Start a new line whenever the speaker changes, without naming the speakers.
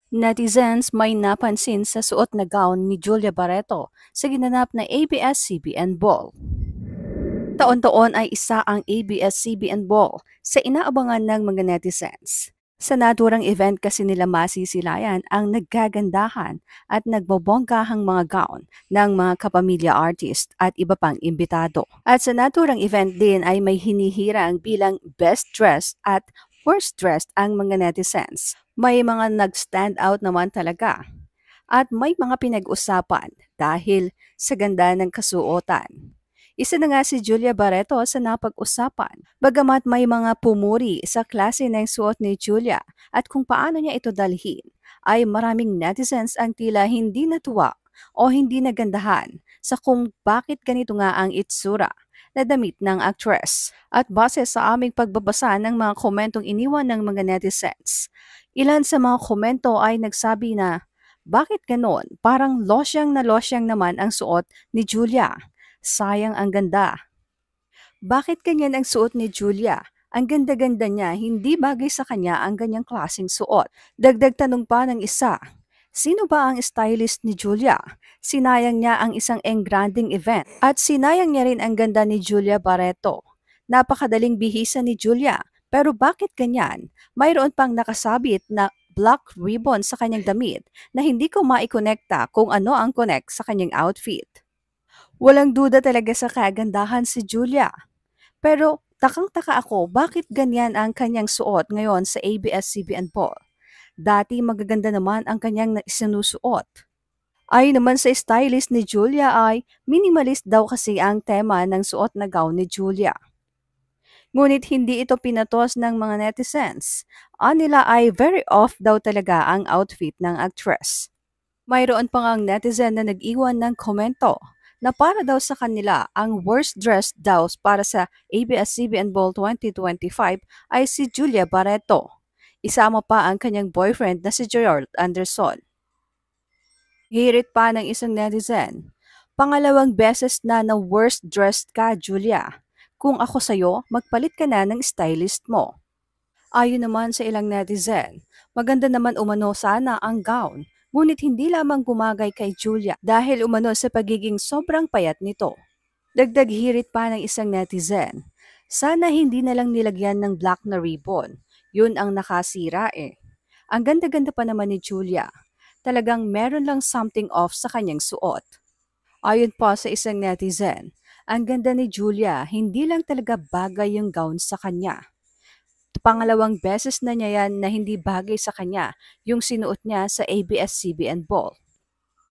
Netizens may napansin sa suot na gown ni Julia Barreto sa ginanap na ABS-CBN Ball. Taon-taon ay isa ang ABS-CBN Ball sa inaabangan ng mga netizens. Sa naturang event kasi nila masisilayan ang naggagandahan at nagbobonggahang mga gown ng mga kapamilya artist at iba pang imbitado. At sa naturang event din ay may hinihirang bilang best dressed at worst dressed ang mga netizens. May mga nag-stand out naman talaga. At may mga pinag-usapan dahil sa ganda ng kasuotan. Isa na nga si Julia Barreto sa napag-usapan. Bagamat may mga pumuri sa klase ng suot ni Julia at kung paano niya ito dalhin, ay maraming netizens ang tila hindi natuwa o hindi nagandahan sa kung bakit ganito nga ang itsura na damit ng actress. At base sa aming pagbabasa ng mga komentong iniwan ng mga netizens, ilan sa mga komento ay nagsabi na, bakit ganon? Parang losyang na losyang naman ang suot ni Julia. Sayang ang ganda. Bakit ganyan ang suot ni Julia? Ang ganda-ganda niya, hindi bagay sa kanya ang ganyang klaseng suot. Dagdag tanong pa ng isa, sino ba ang stylist ni Julia? Sinayang niya ang isang engranding event at sinayang niya rin ang ganda ni Julia Barreto. Napakadaling bihisa ni Julia, pero bakit ganyan? Mayroon pang nakasabit na black ribbon sa kanyang damit na hindi ko maikonekta kung ano ang connect sa kanyang outfit. Walang duda talaga sa kagandahan si Julia. Pero takang-taka ako bakit ganyan ang kanyang suot ngayon sa ABS-CBN Ball. Dati magaganda naman ang kanyang isinusuot. Ayon naman sa stylist ni Julia ay minimalist daw kasi ang tema ng suot na gown ni Julia. Ngunit hindi ito pinatos ng mga netizens. Nila ay very off daw talaga ang outfit ng actress. Mayroon pa ngang netizen na nag-iwan ng komento na para daw sa kanila ang worst dressed daw para sa ABS-CBN Ball 2025 ay si Julia Barreto. Isama pa ang kanyang boyfriend na si Gerald Anderson. Hirit pa ng isang netizen, pangalawang beses na worst dressed ka, Julia. Kung ako sa'yo, magpalit ka na ng stylist mo. Ayon naman sa ilang netizen, maganda naman umano sana ang gown, ngunit hindi lamang gumagay kay Julia dahil umano sa pagiging sobrang payat nito. Dagdag hirit pa ng isang netizen, sana hindi na lang nilagyan ng black na ribbon, yun ang nakasira eh. Ang ganda-ganda pa naman ni Julia, talagang meron lang something off sa kanyang suot. Ayon pa sa isang netizen, ang ganda ni Julia, hindi lang talaga bagay yung gown sa kanya. Pangalawang beses na niya yan na hindi bagay sa kanya yung sinuot niya sa ABS-CBN Ball.